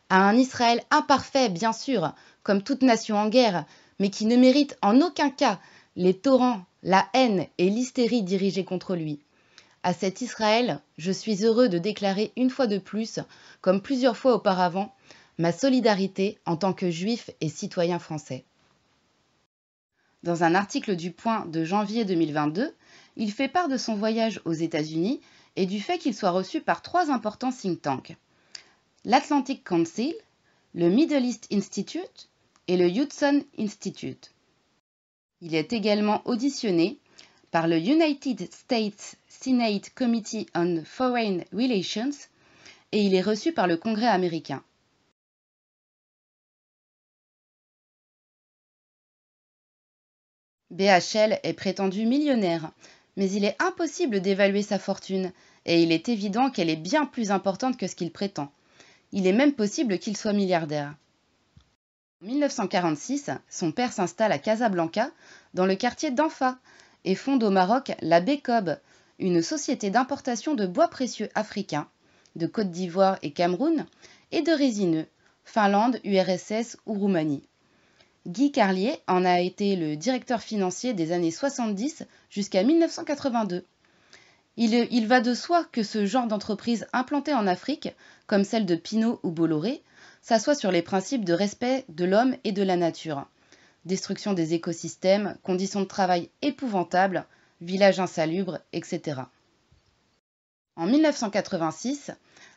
[SPEAKER 1] à un Israël imparfait, bien sûr, comme toute nation en guerre, mais qui ne mérite en aucun cas les torrents, la haine et l'hystérie dirigées contre lui. À cet Israël, je suis heureux de déclarer une fois de plus, comme plusieurs fois auparavant, ma solidarité en tant que juif et citoyen français. Dans un article du Point de janvier 2022, il fait part de son voyage aux États-Unis et du fait qu'il soit reçu par 3 importants think tanks, l'Atlantic Council, le Middle East Institute et le Hudson Institute. Il est également auditionné par le United States Senate Committee on Foreign Relations et il est reçu par le Congrès américain. BHL est prétendu millionnaire, mais il est impossible d'évaluer sa fortune et il est évident qu'elle est bien plus importante que ce qu'il prétend. Il est même possible qu'il soit milliardaire. En 1946, son père s'installe à Casablanca, dans le quartier d'Anfa, et fonde au Maroc la BECOB, une société d'importation de bois précieux africains, de Côte d'Ivoire et Cameroun, et de résineux, Finlande, URSS ou Roumanie. Guy Carlier en a été le directeur financier des années 70 jusqu'à 1982. Il va de soi que ce genre d'entreprise implantée en Afrique, comme celle de Pinault ou Bolloré, s'assoit sur les principes de respect de l'homme et de la nature. Destruction des écosystèmes, conditions de travail épouvantables, villages insalubres, etc. En 1986,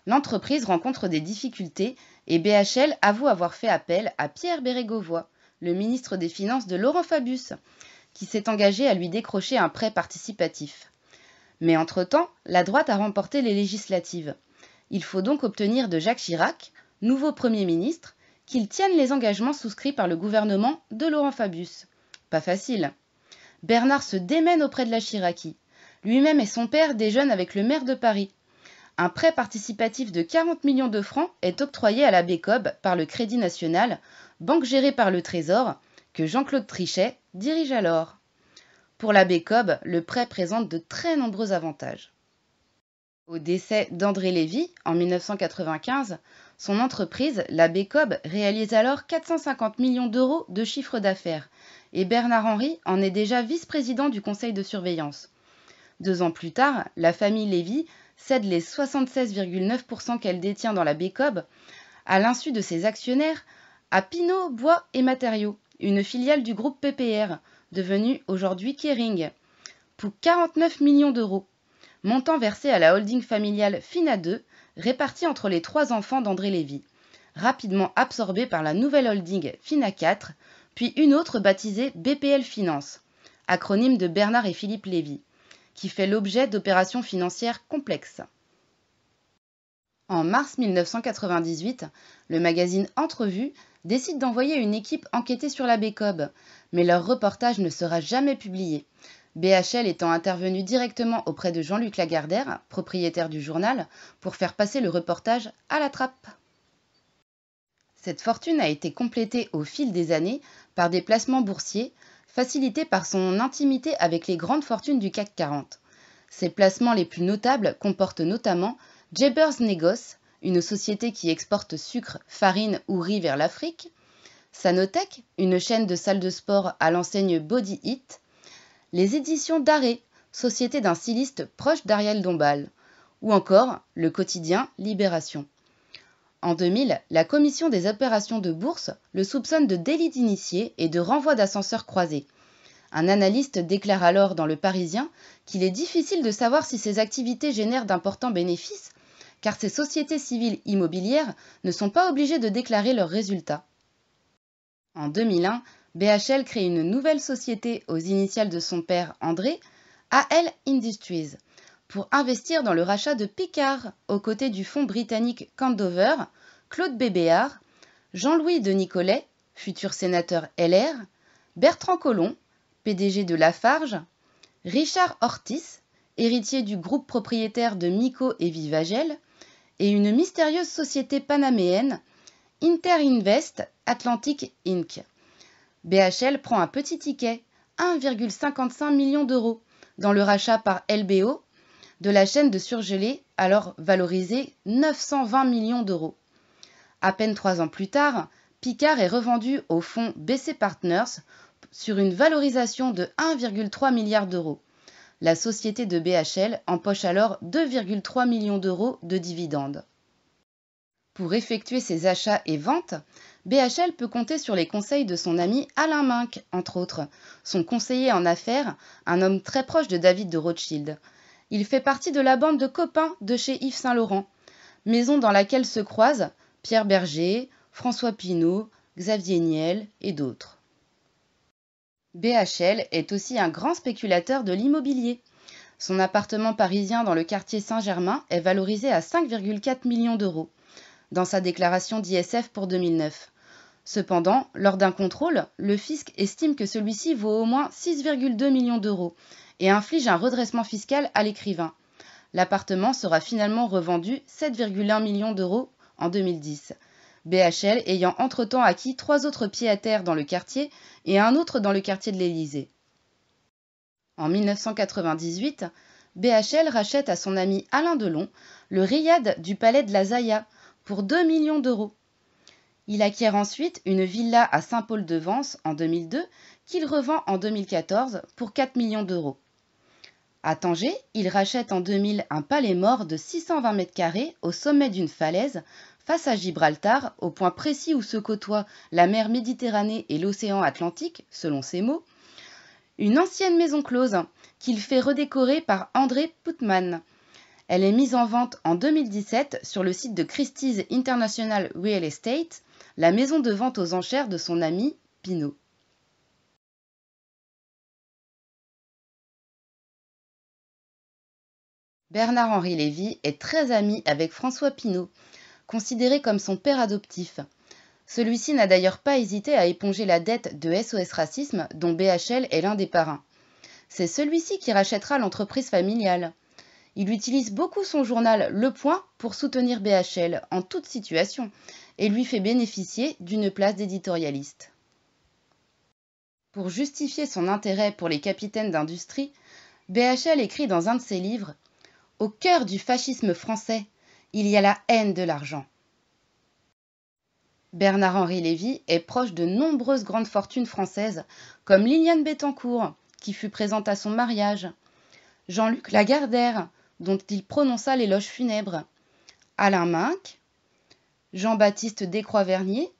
[SPEAKER 1] l'entreprise rencontre des difficultés et BHL avoue avoir fait appel à Pierre Bérégovoy, le ministre des Finances de Laurent Fabius, qui s'est engagé à lui décrocher un prêt participatif. Mais entre-temps, la droite a remporté les législatives. Il faut donc obtenir de Jacques Chirac, nouveau Premier ministre, qu'il tienne les engagements souscrits par le gouvernement de Laurent Fabius. Pas facile. Bernard se démène auprès de la Chiraki. Lui-même et son père déjeunent avec le maire de Paris. Un prêt participatif de 40 millions de francs est octroyé à la BECOB par le Crédit National, banque gérée par le Trésor, que Jean-Claude Trichet dirige alors. Pour la BECOB, le prêt présente de très nombreux avantages. Au décès d'André Lévy, en 1995, son entreprise, la BECOB, réalise alors 450 millions d'euros de chiffre d'affaires et Bernard Henry en est déjà vice-président du conseil de surveillance. 2 ans plus tard, la famille Lévy cède les 76,9% qu'elle détient dans la BECOB, à l'insu de ses actionnaires, à Pinault Bois et Matériaux, une filiale du groupe PPR, devenue aujourd'hui Kering, pour 49 millions d'euros, montant versé à la holding familiale FINA2, répartie entre les 3 enfants d'André Lévy, rapidement absorbée par la nouvelle holding FINA4, puis une autre baptisée BPL Finance, acronyme de Bernard et Philippe Lévy, qui fait l'objet d'opérations financières complexes. En mars 1998, le magazine Entrevue décide d'envoyer une équipe enquêter sur la BECOB, mais leur reportage ne sera jamais publié, BHL étant intervenu directement auprès de Jean-Luc Lagardère, propriétaire du journal, pour faire passer le reportage à la trappe. Cette fortune a été complétée au fil des années par des placements boursiers, facilités par son intimité avec les grandes fortunes du CAC 40. Ces placements les plus notables comportent notamment Jebers Négoce, une société qui exporte sucre, farine ou riz vers l'Afrique, Sanotech, une chaîne de salles de sport à l'enseigne Body Hit, les éditions d'Arrêt, société d'un styliste proche d'Ariel Dombal, ou encore le quotidien Libération. En 2000, la commission des opérations de bourse le soupçonne de délit d'initié et de renvoi d'ascenseur croisé. Un analyste déclare alors dans Le Parisien qu'il est difficile de savoir si ces activités génèrent d'importants bénéfices, car ces sociétés civiles immobilières ne sont pas obligées de déclarer leurs résultats. En 2001, BHL crée une nouvelle société aux initiales de son père André, AL Industries, pour investir dans le rachat de Picard, aux côtés du fonds britannique Candover, Claude Bébéard, Jean-Louis de Nicolet, futur sénateur LR, Bertrand Collomb, PDG de Lafarge, Richard Ortiz, héritier du groupe propriétaire de Mico et Vivagel, et une mystérieuse société panaméenne, Interinvest Atlantic Inc. BHL prend un petit ticket, 1,55 million d'euros, dans le rachat par LBO de la chaîne de surgelés, alors valorisée 920 millions d'euros. À peine 3 ans plus tard, Picard est revendu au fonds BC Partners sur une valorisation de 1,3 milliard d'euros. La société de BHL empoche alors 2,3 millions d'euros de dividendes. Pour effectuer ses achats et ventes, BHL peut compter sur les conseils de son ami Alain Minc, entre autres, son conseiller en affaires, un homme très proche de David de Rothschild. Il fait partie de la bande de copains de chez Yves Saint Laurent, maison dans laquelle se croisent Pierre Berger, François Pinault, Xavier Niel et d'autres. BHL est aussi un grand spéculateur de l'immobilier. Son appartement parisien dans le quartier Saint-Germain est valorisé à 5,4 millions d'euros dans sa déclaration d'ISF pour 2009. Cependant, lors d'un contrôle, le fisc estime que celui-ci vaut au moins 6,2 millions d'euros et inflige un redressement fiscal à l'écrivain. L'appartement sera finalement revendu 7,1 millions d'euros en 2010. BHL ayant entre-temps acquis 3 autres pieds-à-terre dans le quartier et un autre dans le quartier de l'Élysée. En 1998, BHL rachète à son ami Alain Delon le riad du palais de la Zaya pour 2 millions d'euros. Il acquiert ensuite une villa à Saint-Paul-de-Vence en 2002 qu'il revend en 2014 pour 4 millions d'euros. À Tanger, il rachète en 2000 un palais mort de 620 mètres carrés au sommet d'une falaise face à Gibraltar, au point précis où se côtoient la mer Méditerranée et l'océan Atlantique, selon ses mots, une ancienne maison close qu'il fait redécorer par André Putman. Elle est mise en vente en 2017 sur le site de Christie's International Real Estate, la maison de vente aux enchères de son ami Pinault. Bernard-Henri Lévy est très ami avec François Pinault, considéré comme son père adoptif. Celui-ci n'a d'ailleurs pas hésité à éponger la dette de SOS Racisme dont BHL est l'un des parrains. C'est celui-ci qui rachètera l'entreprise familiale. Il utilise beaucoup son journal Le Point pour soutenir BHL en toute situation et lui fait bénéficier d'une place d'éditorialiste. Pour justifier son intérêt pour les capitaines d'industrie, BHL écrit dans un de ses livres « Au cœur du fascisme français, il y a la haine de l'argent ». Bernard-Henri Lévy est proche de nombreuses grandes fortunes françaises, comme Liliane Bettencourt, qui fut présente à son mariage, Jean-Luc Lagardère, dont il prononça l'éloge funèbre, Alain Minc, Jean-Baptiste Descroix-Vernier,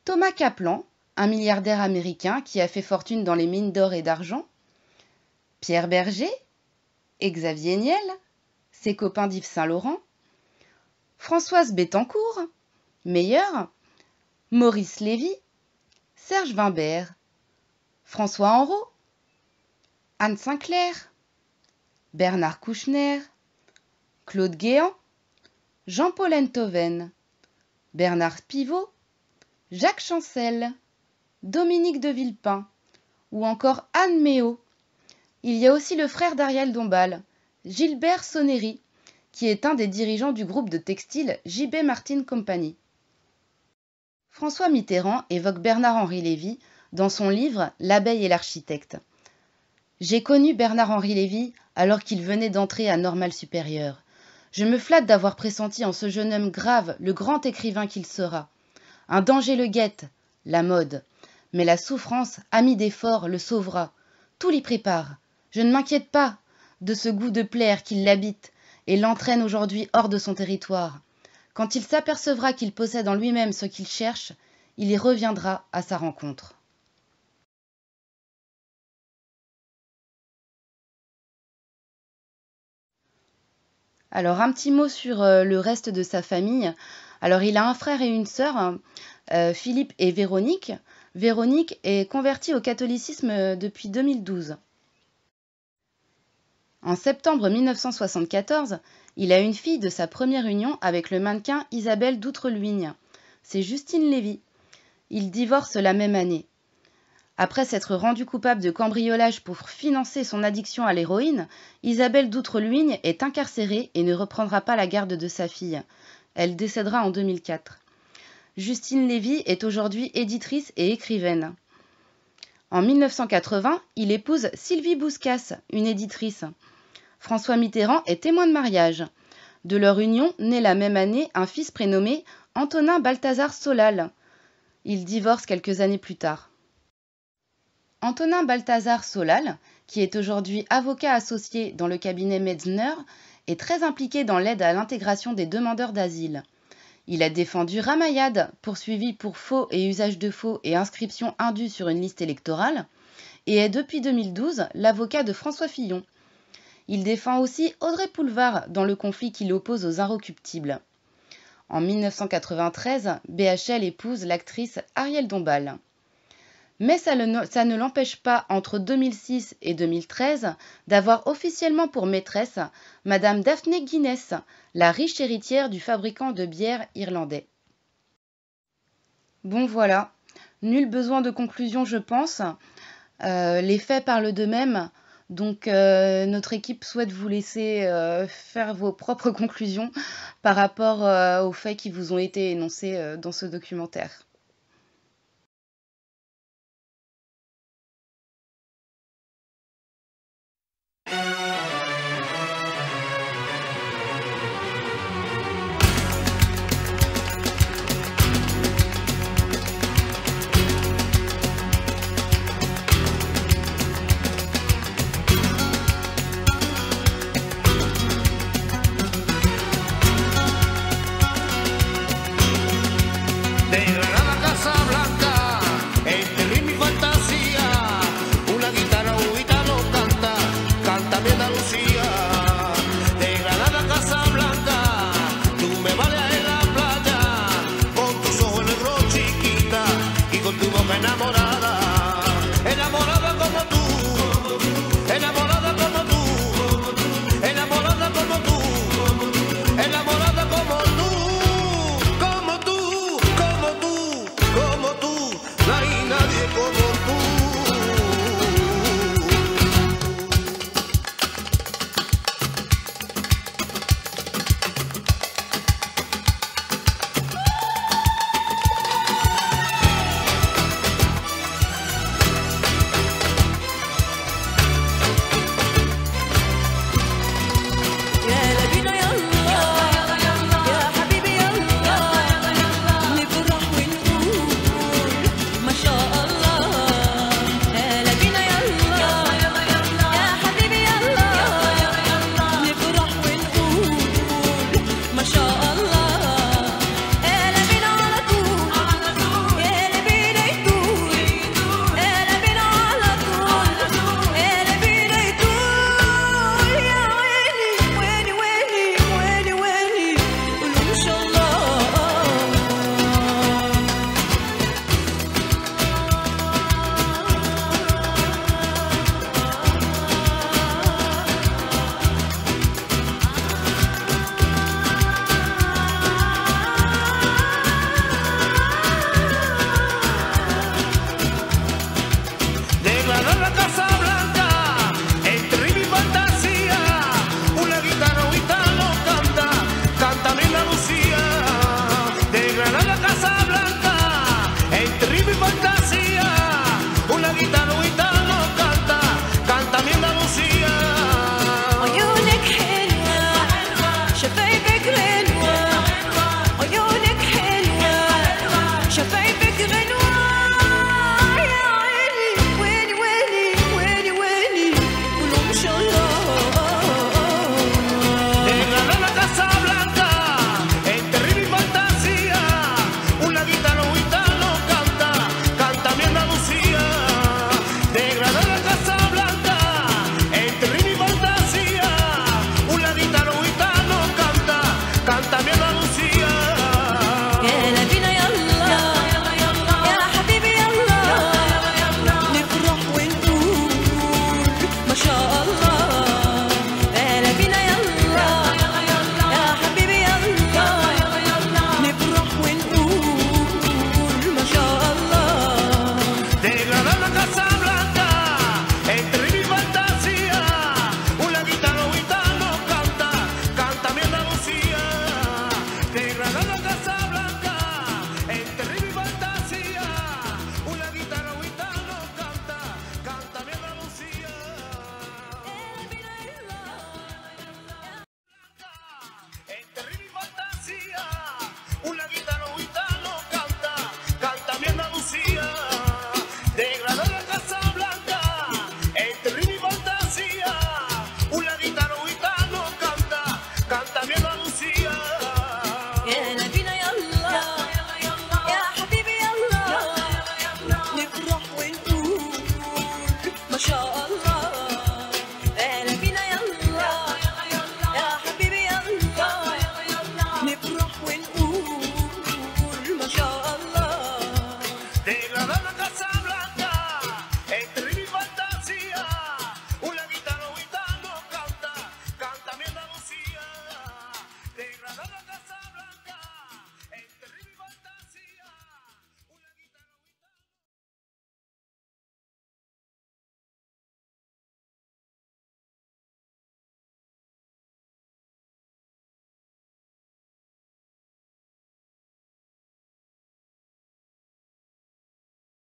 [SPEAKER 1] Thomas Kaplan, un milliardaire américain qui a fait fortune dans les mines d'or et d'argent, Pierre Berger et Xavier Niel, ses copains d'Yves Saint Laurent, Françoise Bettencourt, Meilleur, Maurice Lévy, Serge Wimbert, François Henrot, Anne Sinclair, Bernard Kouchner, Claude Guéant, Jean-Paul Enthoven, Bernard Pivot, Jacques Chancel, Dominique de Villepin ou encore Anne Méot. Il y a aussi le frère d'Ariel Dombal, Gilbert Sonnery, qui est un des dirigeants du groupe de textile J.B. Martin Company. François Mitterrand évoque Bernard-Henri Lévy dans son livre L'abeille et l'architecte. J'ai connu Bernard-Henri Lévy alors qu'il venait d'entrer à Normale Supérieure. Je me flatte d'avoir pressenti en ce jeune homme grave le grand écrivain qu'il sera. Un danger le guette, la mode. Mais la souffrance, amie d'effort, le sauvera. Tout l'y prépare. Je ne m'inquiète pas de ce goût de plaire qui l'habite et l'entraîne aujourd'hui hors de son territoire. Quand il s'apercevra qu'il possède en lui-même ce qu'il cherche, il y reviendra à sa rencontre. Alors, un petit mot sur le reste de sa famille. Alors, il a un frère et une sœur, Philippe et Véronique. Véronique est convertie au catholicisme depuis 2012. En septembre 1974, il a une fille de sa première union avec le mannequin Isabelle d'Outre-Luigne. C'est Justine Lévy. Ils divorcent la même année. Après s'être rendue coupable de cambriolage pour financer son addiction à l'héroïne, Isabelle d'Outre-Luigne est incarcérée et ne reprendra pas la garde de sa fille. Elle décédera en 2004. Justine Lévy est aujourd'hui éditrice et écrivaine. En 1980, il épouse Sylvie Bouscasse, une éditrice. François Mitterrand est témoin de mariage. De leur union naît la même année un fils prénommé Antonin Balthazar Solal. Ils divorcent quelques années plus tard. Antonin Balthazar Solal, qui est aujourd'hui avocat associé dans le cabinet Metzner, est très impliqué dans l'aide à l'intégration des demandeurs d'asile. Il a défendu Ramayad, poursuivi pour faux et usage de faux et inscription indue sur une liste électorale, et est depuis 2012 l'avocat de François Fillon. Il défend aussi Audrey Pulvar dans le conflit qui l'oppose aux Inrecuptibles. En 1993, BHL épouse l'actrice Ariel Dombal. Mais ça ne l'empêche pas, entre 2006 et 2013, d'avoir officiellement pour maîtresse Madame Daphne Guinness, la riche héritière du fabricant de bière irlandais. Bon voilà, nul besoin de conclusion je pense. Les faits parlent d'eux-mêmes, donc notre équipe souhaite vous laisser faire vos propres conclusions par rapport aux faits qui vous ont été énoncés dans ce documentaire.